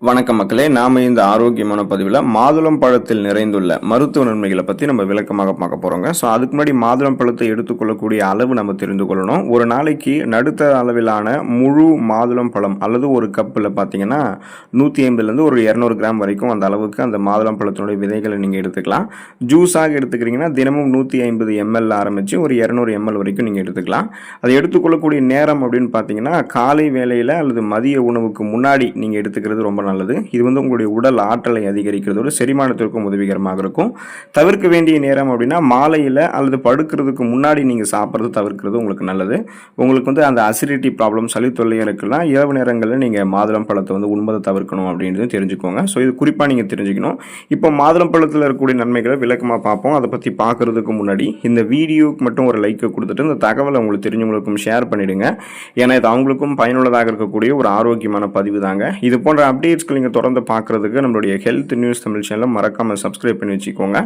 வணக்கம் மக்களே, நாம இந்த ஆரோக்கியமான பதிவில் மாதுளம் பழத்தில் நிறைந்துள்ள மருத்துவ நன்மைகளை பற்றி நம்ம விளக்கமாக பார்க்க போகிறோங்க. ஸோ அதுக்கு முன்னாடி மாதுளம் பழத்தை எடுத்துக்கொள்ளக்கூடிய அளவு நம்ம தெரிந்து கொள்ளணும். ஒரு நாளைக்கு நடுத்தர அளவிலான முழு மாதுளம் பழம் அல்லது ஒரு கப்பில் பார்த்தீங்கன்னா 150லேருந்து ஒரு 200 கிராம் வரைக்கும் அந்த அளவுக்கு அந்த மாதுளம் பழத்தினுடைய விதைகளை நீங்கள் எடுத்துக்கலாம். ஜூஸாக எடுத்துக்கிறீங்கன்னா தினமும் 150 ml ஆரம்பித்து ஒரு 200 ml வரைக்கும் நீங்கள் எடுத்துக்கலாம். அதை எடுத்துக்கொள்ளக்கூடிய நேரம் அப்படின்னு பார்த்தீங்கன்னா காலை வேளையில் அல்லது மதிய உணவுக்கு முன்னாடி நீங்கள் எடுத்துக்கிறது ரொம்ப நல்லது. இது வந்து உங்களுடைய உடல் ஆற்றலை அதிகரிக்கிறதோடு செரிமானத்திற்கும் உதவிகரமாக இருக்கும். தவிர்க்க வேண்டிய நேரம் அப்படின்னா மாலையில் அல்லது படுக்கிறதுக்கு முன்னாடி நீங்கள் சாப்பிட்றது தவிர்க்கிறது உங்களுக்கு நல்லது. உங்களுக்கு வந்து அந்த அசிடிட்டி ப்ராப்ளம், சளி தொல்லை இருக்கலாம், இரவு நேரங்களில் நீங்கள் மாதுளம் பழத்தை வந்து உண்பதை தவிர்க்கணும் அப்படின்றது தெரிஞ்சுக்கோங்க. ஸோ இது குறிப்பாக நீங்கள் தெரிஞ்சுக்கணும். இப்போ மாதுளம் பழத்தில் இருக்கக்கூடிய நன்மைகளை விளக்கமாக பார்ப்போம். அதை பற்றி பார்க்கறதுக்கு முன்னாடி இந்த வீடியோக்கு மட்டும் ஒரு லைக்கை கொடுத்துட்டு இந்த தகவலை உங்களுக்கு தெரிஞ்சவங்களுக்கும் ஷேர் பண்ணிவிடுங்க. ஏன்னா இது அவங்களுக்கும் பயனுள்ளதாக இருக்கக்கூடிய ஒரு ஆரோக்கியமான பதிவு தாங்க. இது போன்ற அப்டேட்ஸ்க்கு நீங்கள் தொடர்ந்து பார்க்குறதுக்கு நம்மளுடைய ஹெல்த் நியூஸ் தமிழ் சேனலை மறக்காமல் சப்ஸ்கிரைப் பண்ணி வச்சுக்கோங்க.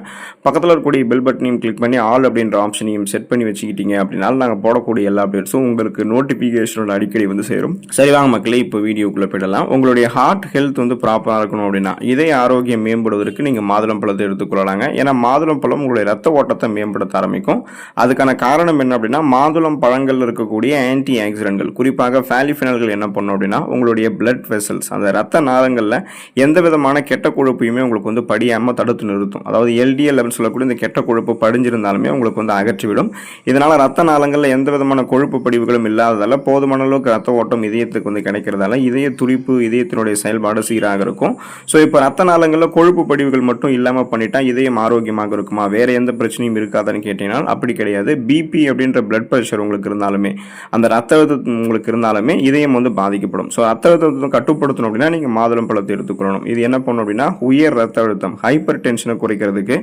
பக்கத்தில் இருக்கக்கூடிய பெல் பட்டனையும் கிளிக் பண்ணி ஆல் அப்படின்ற ஆப்ஷனையும் செட் பண்ணி வச்சுக்கிட்டீங்க அப்படின்னாலும் நாங்கள் போடக்கூடிய எல்லா அப்டேட்ஸும் உங்களுக்கு நோட்டிஃபிகேஷனோட அடிக்கடி வந்து சேரும். சரி வாங்க மக்களே, இப்போ வீடியோக்குள்ளே போயிடலாம். உங்களுடைய ஹார்ட் ஹெல்த் வந்து ப்ராப்பராக இருக்கணும் அப்படின்னா இதய ஆரோக்கியம் மேம்படுவதற்கு நீங்கள் மாதுளம் பழத்தை எடுத்துக்கொள்ளலாங்க. ஏன்னா மாதுளம் பழம் உங்களுடைய ரத்த ஓட்டத்தை மேம்படுத்த ஆரம்பிக்கும். அதுக்கான காரணம் என்ன அப்படின்னா மாதுளம் பழங்கள் இருக்கக்கூடிய ஆன்டி ஆக்சிடென்ட்கள், குறிப்பாக பாலிஃபினால்கள் என்ன பண்ணும் அப்படின்னா உங்களுடைய பிளட் வெசல்ஸ், அந்த ரத்த நாளங்களில் எந்த விதமான கெட்ட கொழுப்பையுமே உங்களுக்கு வந்து படியாமல் தடுத்து நிறுத்தும். அதாவது எல்டிஎல் லெவல் சொல்லக்கூடிய இந்த கெட்ட கொழுப்பு படிஞ்சிருந்தாலுமே உங்களுக்கு வந்து அகற்றிவிடும். இதனால் ரத்த நாளங்களில் எந்த விதமான கொழுப்பு படிவுகளும் இல்லாததால் போதுமான அளவுக்கு ரத்த ஓட்டம் இதயத்துக்கு வந்து கிடைக்கிறதால இதய துடிப்பு, இதயத்தினுடைய செயல்பாடு சீராக இருக்கும். ஸோ இப்போ ரத்த நாளங்களில் கொழுப்பு படிவுகள் மட்டும் இல்லாமல் பண்ணிட்டா இதயம் ஆரோக்கியமாக இருக்குமா, வேற எந்த பிரச்சனையும் இருக்காதுன்னு கேட்டீங்கன்னா அப்படி கிடையாது. பிபி அப்படின்ற பிளட் ப்ரெஷர் உங்களுக்கு இருந்தாலுமே, அந்த ரத்த அழுத்தம் உங்களுக்கு இருந்தாலுமே இதயம் வந்து பாதிக்கப்படும். ஸோ ரத்த அழுத்தத்தை கட்டுப்படுத்தணும் அப்படின்னா நீங்கள் மாதுளம் பழத்தை எடுத்துக்கொள்ளணும். இது என்ன பண்ணும் அப்படின்னா உயர் ரத்த அழுத்தம், ஹைப்பர் டென்ஷனை குறைக்கிறதுக்கு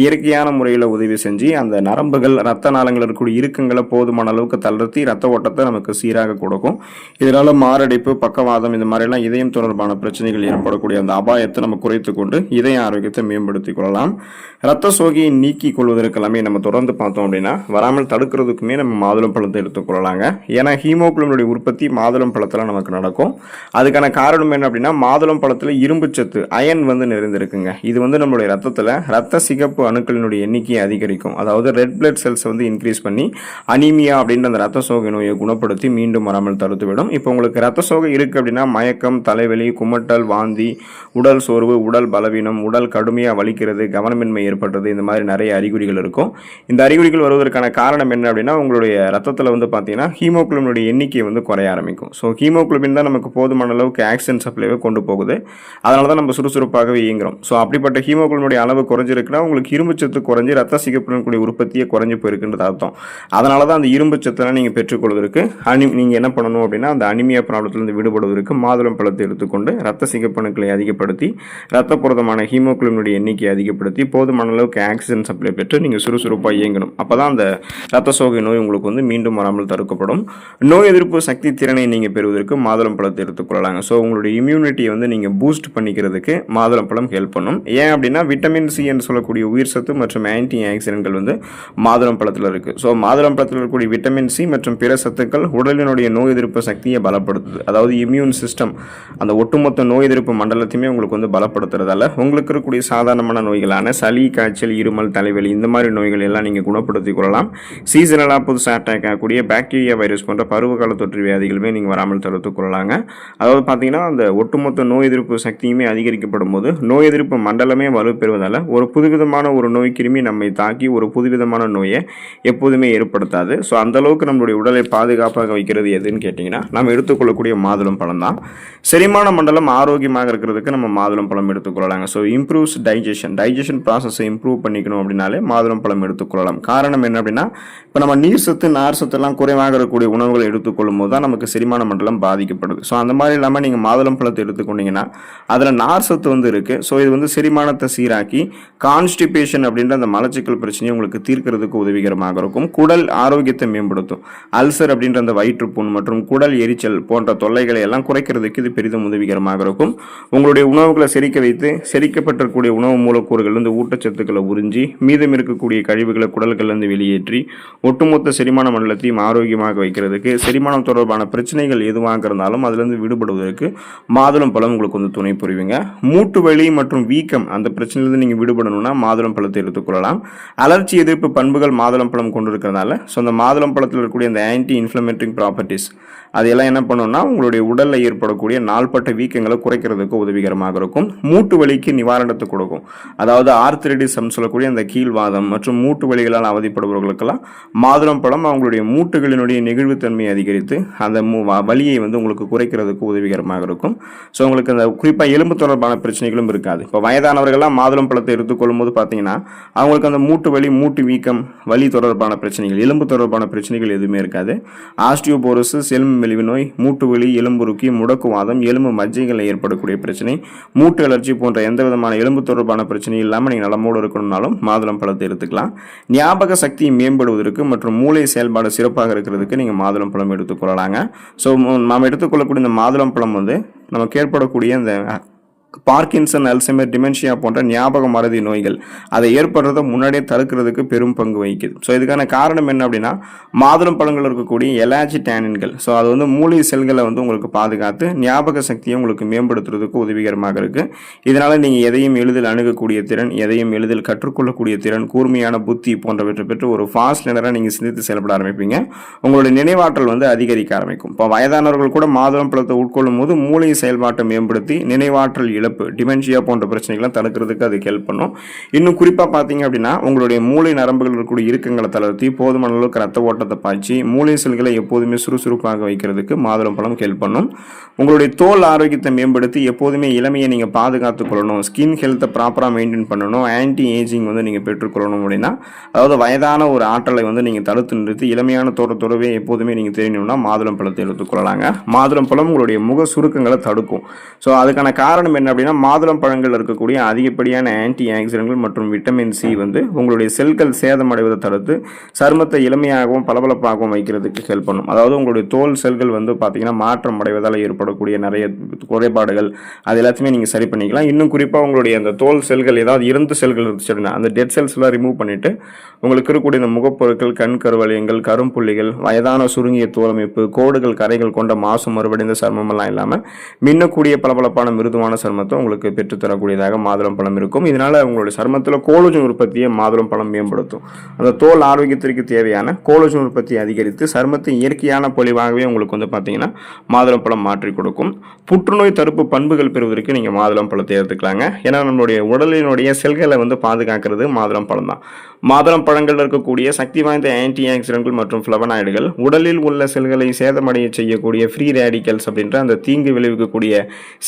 இயற்கையான முறையில் உதவி செஞ்சு அந்த நரம்புகள், ரத்த நாளங்கள் இருக்கக்கூடிய இறுக்கங்களை போதுமான அளவுக்கு தளர்த்தி ரத்த ஓட்டத்தை நமக்கு சீராக கொடுக்கும். இதனால மாரடைப்பு, பக்கவாதம் இந்த மாதிரிலாம் இதயம் தொடர்பான பிரச்சனைகள் ஏற்படக்கூடிய அந்த அபாயத்தை நம்ம குறைத்து கொண்டு இதய ஆரோக்கியத்தை மேம்படுத்திக் கொள்ளலாம். ரத்த சோகையை நீக்கிக் கொள்வதற்கு எல்லாமே நம்ம தொடர்ந்து பார்த்தோம் அப்படின்னா வராமல் தடுக்கிறதுக்குமே நம்ம மாதுளம் பழத்தை எடுத்துக்கொள்ளலாங்க. ஏன்னா ஹீமோகுளோபினுடைய உற்பத்தி மாதுளம் பழத்தில் நமக்கு நடக்கும். அதுக்கான காரணம் என்ன அப்படின்னா மாதுளம் பழத்தில் இரும்பு சத்து, அயன் வந்து நிறைந்திருக்குங்க. இது வந்து நம்மளுடைய ரத்தத்தில் ரத்த சிகப்பு அணுக்களினுடைய எண்ணிக்கையை அதிகரிக்கும். அதாவது ரெட் பிளட் செல்ஸ் வந்து இன்க்ரீஸ் பண்ணி அனீமியா அப்படின்ற அந்த ரத்த சோகை நோயை குணப்படுத்தி மீண்டும் வராமல் தடுத்துவிடும். இப்போ உங்களுக்கு ரத்த சோகை இருக்குது அப்படின்னா மயக்கம், தலைவலி, குமட்டல், வாந்தி, உடல் சோர்வு, உடல் பலவீனம், உடல் கடுமையாக வலிக்கிறது, கவனமின்மை ஏற்படுறது, இந்த மாதிரி நிறைய அறிகுறிகள் இருக்கும். இந்த அறிகுறிகள் வருவதற்கான காரணம் என்ன அப்படின்னா உங்களுடைய ரத்தத்தில் வந்து பார்த்தீங்கன்னா ஹீமோகுளோபினுடைய எண்ணிக்கை வந்து குறைய ஆரம்பிக்கும். ஸோ ஹீமோகுளோபின் தான் நமக்கு போதுமான அளவுக்கு ஆக்சிஜன் சப்ளைவை கொண்டு போகுது. அதனால தான் நம்ம சுறுசுறுப்பாகவே இயங்குறோம். ஸோ அப்படிப்பட்ட ஹீமோகுளோபினுடைய அளவு குறைஞ்சிருக்குன்னா உங்களுக்கு இரும்பு சத்து குறைஞ்சி ரத்த சிகப்பினுடைய உற்பத்தியை குறைஞ்சி போயிருக்குன்றது அர்த்தம். அதனால தான் அந்த இரும்பு சத்தெல்லாம் நீங்கள் பெற்றுக்கொள்வதற்கு நீங்கள் என்ன பண்ணணும் அப்படின்னா அந்த அனிமியா ப்ராப்ளத்திலிருந்து விடுபடுவதற்கு மாதுளம் பழத்தை எடுத்துக்கொண்டு ரத்த சிகப்பணுக்களை அதிகப்படுத்தி ரத்த புரதமான ஹீமோகுளோபினுடைய எண்ணிக்கையை அதிகப்படுத்தி போதுமான அளவுக்கு ஆக்சிஜன் சப்ளை பெற்று நீங்கள் சுறுசுறுப்பாக இயங்கணும். அப்போ தான் அந்த ரத்த சோகை நோய் உங்களுக்கு வந்து மீண்டும் வராமல் தடுக்கப்படும். நோய் எதிர்ப்பு சக்தி திறனை நீங்கள் பெறுவதற்கு மாதுளம் பழத்தை எடுத்துக்கொள்ளலாங்க. ஸோ உங்களுடைய இம்யூனிட்டியை வந்து நீங்கள் பூஸ்ட் பண்ணிக்கிறதுக்கு மாதுளம் பழம் ஹெல்ப் பண்ணும். ஏன் அப்படின்னா விட்டமின் சி என்று சொல்லக்கூடிய உயிர் சத்து மற்றும் ஆன்டி ஆக்சிடென்ட்கள் வந்து மாதுளம் பழத்தில் இருக்குது. ஸோ மாதுளம் பழத்தில் இருக்கக்கூடிய விட்டமின் சி மற்றும் பிற சத்துக்கள் உடலினுடைய நோய் எதிர்ப்பு சக்தியை பலப்படுத்துது. அதாவது இம்யூன் சிஸ்டம், அந்த ஒட்டுமொத்த நோய் எதிர்ப்பு மண்டலத்தையுமே உங்களுக்கு வந்து பலப்படுத்துறதால உங்களுக்கு இருக்கக்கூடிய சாதாரணமான நோய்களான சளி, காய்ச்சல், இருமல், தலைவலி இந்த மாதிரி நோய்கள் எல்லாம் நீங்கள் குணப்படுத்திக் கொள்ளலாம். சீசனலாக புதுசாக அட்டாக் ஆகக்கூடிய பாக்டீரியா, வைரஸ் போன்ற பருவகால தொற்று வியாதிகளுமே நீங்கள் வராமல் தடுத்துக் கொள்ளலாங்க. அதாவது பார்த்தீங்கன்னா அந்த ஒட்டுமொத்த நோய் எதிர்ப்பு சக்தியுமே அதிகரிக்கப்படும் போது நோய் எதிர்ப்பு மண்டலமே வலுப்பெறுவதால் ஒரு புதுவிதமான ஒரு நோய் கிருமி நம்மை தாக்கி ஒரு புதுவிதமான நோயை எப்போதுமே ஏற்படுத்தாது. ஸோ அந்த அளவுக்கு நம்மளுடைய உடலை பாதுகாப்பாக வைக்கிறது எதுன்னு கேட்டிங்கன்னா நம்ம எடுத்துக்கொள்ளக்கூடிய மாதுளம் பழம் தான். செரிமான மண்டலம் ஆரோக்கியமாக இருக்கிறதுக்கு நம்ம மாதுளம் பழம் எடுத்துக்கொள்ளலாங்க. ஸோ இம்ப்ரூவ்ஸ் டைஜஷன் ப்ராசஸை இம்ப்ரூவ் பண்ணிக்கணும் அப்படின்னாலே மாதுளம் பழம் எடுத்துக்கொள்ளலாம். காரணம் என்ன அப்படின்னா இப்போ நம்ம நீர் சத்து, நார் சத்து எல்லாம் குறைவாக இருக்கக்கூடிய உணவுகளை எடுத்துக்கொள்ளும் போது தான் நமக்கு செரிமான மண்டலம் பாதிக்கப்படுது. ஸோ அந்த மாதிரி இல்லாமல் நீங்கள் மாதுளம் பழத்தை எடுத்துக்கொண்டீங்கன்னா அதில் நார் சத்து வந்து இருக்குது. ஸோ இது வந்து செரிமானத்தை சீராக்கி கான்ஸ்டிபேஷன் அப்படின்ற அந்த மலச்சிக்கல் பிரச்சனையை உங்களுக்கு தீர்க்கிறதுக்கு உதவிகரமாக இருக்கும். குடல் ஆரோக்கியத்தை மேம்படுத்தும். அல்சர் அப்படின்ற அந்த வயிற்றுப்புண் மற்றும் குடல் எரிச்சல் போன்ற தொல்லைகளை எல்லாம் குறைக்கிறதுக்கு இது பெரிதும் உதவிகரமாக இருக்கும். உங்களுடைய உணவுகளை செரிக்க வைத்து செரிக்கப்பட்டிருக்கக்கூடிய உணவு மூலக்கூறுகள் வந்து ஊட்டச்சத்துக்களை உறிஞ்சி மீதம் இருக்கக்கூடிய கழிவுகளை குடல்கள்லேருந்து வெளியேற்றி ஒட்டுமொத்த செரிமான மண்டலத்தையும் ஆரோக்கியமாக வைக்கிறதுக்கு, செரிமானம் தொடர்பான பிரச்சனைகள் எதுவாக இருந்தாலும் அதிலிருந்து விடுபடுவதற்கு மாதுளம் மாதுளம்பழம் உங்களுக்கு வந்து துணை புரியுங்க. மூட்டு வலி மற்றும் வீக்கம் அந்த பிரச்சனையிலிருந்து நீங்கள் விடுபடணும்னா மாதுளம்பழத்தை எடுத்துக்கொள்ளலாம். அலர்ச்சி எதிர்ப்பு பண்புகள் மாதுளம்பழம் கொண்டு இருக்கிறதுனால ஸோ அந்த மாதுளம்பழத்தில் இருக்கக்கூடிய அந்த ஆன்டி இன்ஃப்ளமேட்டரி ப்ராப்பர்ட்டிஸ் அதெல்லாம் என்ன பண்ணுன்னா உங்களுடைய உடலில் ஏற்படக்கூடிய நாள்பட்ட வீக்கங்களை குறைக்கிறதுக்கு உதவிகரமாக இருக்கும். மூட்டு வலிக்கு நிவாரணத்தை கொடுக்கும். அதாவது ஆர்த்ரைட்டிஸ் சொல்லக்கூடிய அந்த கீழ்வாதம் மற்றும் மூட்டு வலிகளால் அவதிப்படுபவர்களுக்கெல்லாம் மாதுளம்பழம் அவங்களுடைய மூட்டுகளினுடைய நெகிழ்வுத்தன்மையை அதிகரித்து அந்த வலியை வந்து உங்களுக்கு குறைக்கிறதுக்கு உதவிகரமாக இருக்கும். ஸோ உங்களுக்கு அந்த குறிப்பாக எலும்பு தொடர்பான பிரச்சனைகளும் இருக்காது. இப்போ வயதானவர்கள்லாம் மாதுளம்பழத்தை எடுத்துக்கொள்ளும் போது பார்த்தீங்கன்னா அவங்களுக்கு அந்த மூட்டு வலி, மூட்டு வீக்கம், வலி தொடர்பான பிரச்சனைகள், எலும்பு தொடர்பான பிரச்சனைகள் எதுவுமே இருக்காது. ஆஸ்டியோபோரோசிஸ், எலும்பு மெலிவு நோய், மூட்டு வலி, எலும்புருக்கி, முடக்குவாதம், எலும்பு மஜ்ஜைகளில் ஏற்படக்கூடிய பிரச்சனை, மூட்டு அலர்ச்சி போன்ற எந்த விதமான எலும்பு தொடர்பான பிரச்சனை இல்லாமல் நீங்கள் நலமோடு இருக்கணும்னாலும் மாதுளம்பழத்தை எடுத்துக்கலாம். ஞாபக சக்தி மேம்படுவதற்கு மற்றும் மூளை செயல்பாடு சிறப்பாக இருக்கிறதுக்கு நீங்கள் மாதுளம்பழம் எடுத்துக்கொள்ளலாங்க. ஸோ நாம் எடுத்துக்கொள்ளக்கூடிய இந்த மாதுளம்பழம் வந்து நமக்கு ஏற்படக்கூடிய இந்த பார்க்கின்சன், அல்சைமர், டிமென்ஷியா போன்ற ஞாபக மறதி நோய்கள் அதை ஏற்படுறதை முன்னாடியே தடுக்கிறதுக்கு பெரும் பங்கு வகிக்குது. ஸோ இதுக்கான காரணம் என்ன அப்படின்னா மாதுளம் பழங்கள் இருக்கக்கூடிய எலாஜிடானின்கள். ஸோ அது வந்து மூளை செல்களை வந்து உங்களுக்கு பாதுகாத்து ஞாபக சக்தியை உங்களுக்கு மேம்படுத்துறதுக்கு உதவிகரமாக இருக்குது. இதனால் நீங்கள் எதையும் எளிதில் அணுகக்கூடிய திறன், எதையும் எளிதில் கற்றுக்கொள்ளக்கூடிய திறன், கூர்மையான புத்தி போன்றவற்றை பெற்று ஒரு ஃபாஸ்ட் லேர்னராக நீங்கள் சிந்தித்து செயல்பட ஆரம்பிப்பீங்க. உங்களுடைய நினைவாற்றல் வந்து அதிகரிக்க ஆரம்பிக்கும். இப்போ வயதானவர்கள் கூட மாதுளம் பழத்தை உட்கொள்ளும் போது மூளை செயல்பாட்டை மேம்படுத்தி நினைவாற்றல் இழப்பு, டிமென்ஷியா போன்ற பிரச்சனைகளை தடுக்கிறதுக்கு அதுக்கு ஹெல்ப் பண்ணும். இன்னும் குறிப்பாக பார்த்தீங்க அப்படின்னா உங்களுடைய மூளை நரம்புகள் இருக்கக்கூடிய இறுக்கங்களை தளர்த்தி போதுமான அளவுக்கு ரத்த ஓட்டத்தை பாய்ச்சி மூளை செல்களை எப்போதுமே சுறுசுறுப்பாக வைக்கிறதுக்கு மாதுளம்பழம் ஹெல்ப் பண்ணும். உங்களுடைய தோல் ஆரோக்கியத்தை மேம்படுத்தி எப்போதுமே இளமையை நீங்கள் பாதுகாத்துக் கொள்ளணும், ஸ்கின் ஹெல்த்தை ப்ராப்பராக மெயின்டைன் பண்ணணும், ஆன்டி ஏஜிங் வந்து நீங்கள் பெற்றுக்கொள்ளணும் அப்படின்னா, அதாவது வயதான ஒரு ஆற்றலை வந்து நீங்கள் தடுத்து நிறுத்தி இளமையான தோற்றத்தோடவே எப்போதுமே நீங்கள் தெரியணும்னா மாதுளம் பழத்தை எடுத்துக்கொள்ளலாங்க. மாதுளம் பழம் உங்களுடைய முக சுருக்கங்களை தடுக்கும். ஸோ அதுக்கான காரணம் என்ன அப்படின்னா மாதுளம் பழங்கள் இருக்கக்கூடிய அதிகப்படியான ஆன்டி ஆக்சிடென்ட்கள் மற்றும் விட்டமின் சி வந்து உங்களுடைய செல்கள் சேதமடைவதை தடுத்து சருமத்தை இளமையாகவும் பளபளப்பாகவும் வைக்கிறதுக்கு ஹெல்ப் பண்ணும். அதாவது உங்களுடைய தோல் செல்கள் வந்து பார்த்தீங்கன்னா மாற்றம் அடைவதால் ஏற்படக்கூடிய நிறைய குறைபாடுகள் அது எல்லாத்தையுமே நீங்கள் சரி பண்ணிக்கலாம். இன்னும் குறிப்பாக உங்களுடைய அந்த தோல் செல்கள் ஏதாவது இறந்த செல்கள் இருந்துச்சு அப்படின்னா அந்த டெட் செல்ஸ்லாம் ரிமூவ் பண்ணிட்டு உங்களுக்கு இருக்கக்கூடிய இந்த முகப்பொருட்கள், கண் கருவளையங்கள், கரும்புள்ளிகள், வயதான சுருங்கிய தோலமைப்பு, கோடுகள், கரைகள் கொண்ட மாசு மறுபடிந்த சருமமெல்லாம் இல்லாமல் மின்னக்கூடிய பளபளப்பான மிருதுவான சருமத்தை உங்களுக்கு பெற்றுத்தரக்கூடியதாக மாதுளம் பழம் இருக்கும். இதனால உங்களுடைய சருமத்தில் கோலஜன் உற்பத்தியை மாதுளம் பழம் மேம்படுத்தும். அந்த தோல் ஆரோக்கியத்திற்கு தேவையான கோலஜன் உற்பத்தியை அதிகரித்து சருமத்தை இயற்கையான பொலிவாகவே உங்களுக்கு வந்து பார்த்தீங்கன்னா மாதுளம் பழம் மாற்றி கொடுக்கும். புற்றுநோய் தடுப்பு பண்புகள் பெறுவதற்கு நீங்கள் மாதுளம் பழத்தை எடுத்துக்கலாங்க. ஏன்னா நம்மளுடைய உடலினுடைய செல்களை வந்து பாதுகாக்கிறது மாதுளம் பழம் தான். மாதுளம் பழங்கள் இருக்கக்கூடிய சக்தி வாய்ந்த ஆன்டி ஆக்சிடென்ட்கள் மற்றும் ஃப்ளவனாய்டுகள் உடலில் உள்ள செல்களை சேதமடைய செய்யக்கூடிய ஃப்ரீ ரேடிக்கல்ஸ் அப்படின்ற அந்த தீங்கு விளைவிக்கக்கூடிய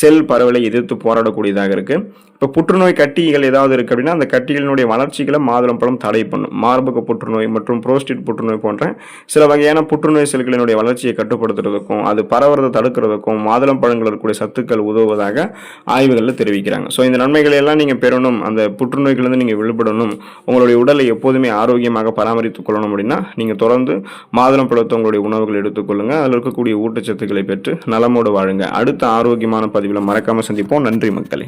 செல் பரவலை எதிர்த்து போராடக்கூடியதாக இருக்குது. இப்போ புற்றுநோய் கட்டிகள் ஏதாவது இருக்குது அப்படின்னா அந்த கட்டிகளினுடைய வளர்ச்சிகளை மாதுளம் பழம் தடை பண்ணும். மார்பக புற்றுநோய் மற்றும் புரோஸ்டேட் புற்றுநோய் போன்ற சில வகையான புற்றுநோய் செல்களினுடைய வளர்ச்சியை கட்டுப்படுத்துறதுக்கும் அது பரவுறதை தடுக்கிறதுக்கும் மாதுளம் பழங்கள் இருக்கக்கூடிய சத்துக்கள் உதவுவதாக ஆய்வுகளில் தெரிவிக்கிறாங்க. ஸோ இந்த நன்மைகளை எல்லாம் நீங்கள் பெறணும், அந்த புற்றுநோய்களிலிருந்து நீங்கள் விடுபடணும், உங்களுடைய உடலை எப்போதுமே ஆரோக்கியமாக பராமரித்துக் கொள்ளணும் அப்படின்னா நீங்கள் தொடர்ந்து மாதுளம் பழத்தை உங்களுடைய உணவுகள் எடுத்துக்கொள்ளுங்கள். அதில் இருக்கக்கூடிய ஊட்டச்சத்துக்களை பெற்று நலமோடு வாழுங்க. அடுத்த ஆரோக்கியமான பதிவில் மறக்காமல் சந்திப்போம். நன்றி மக்களே.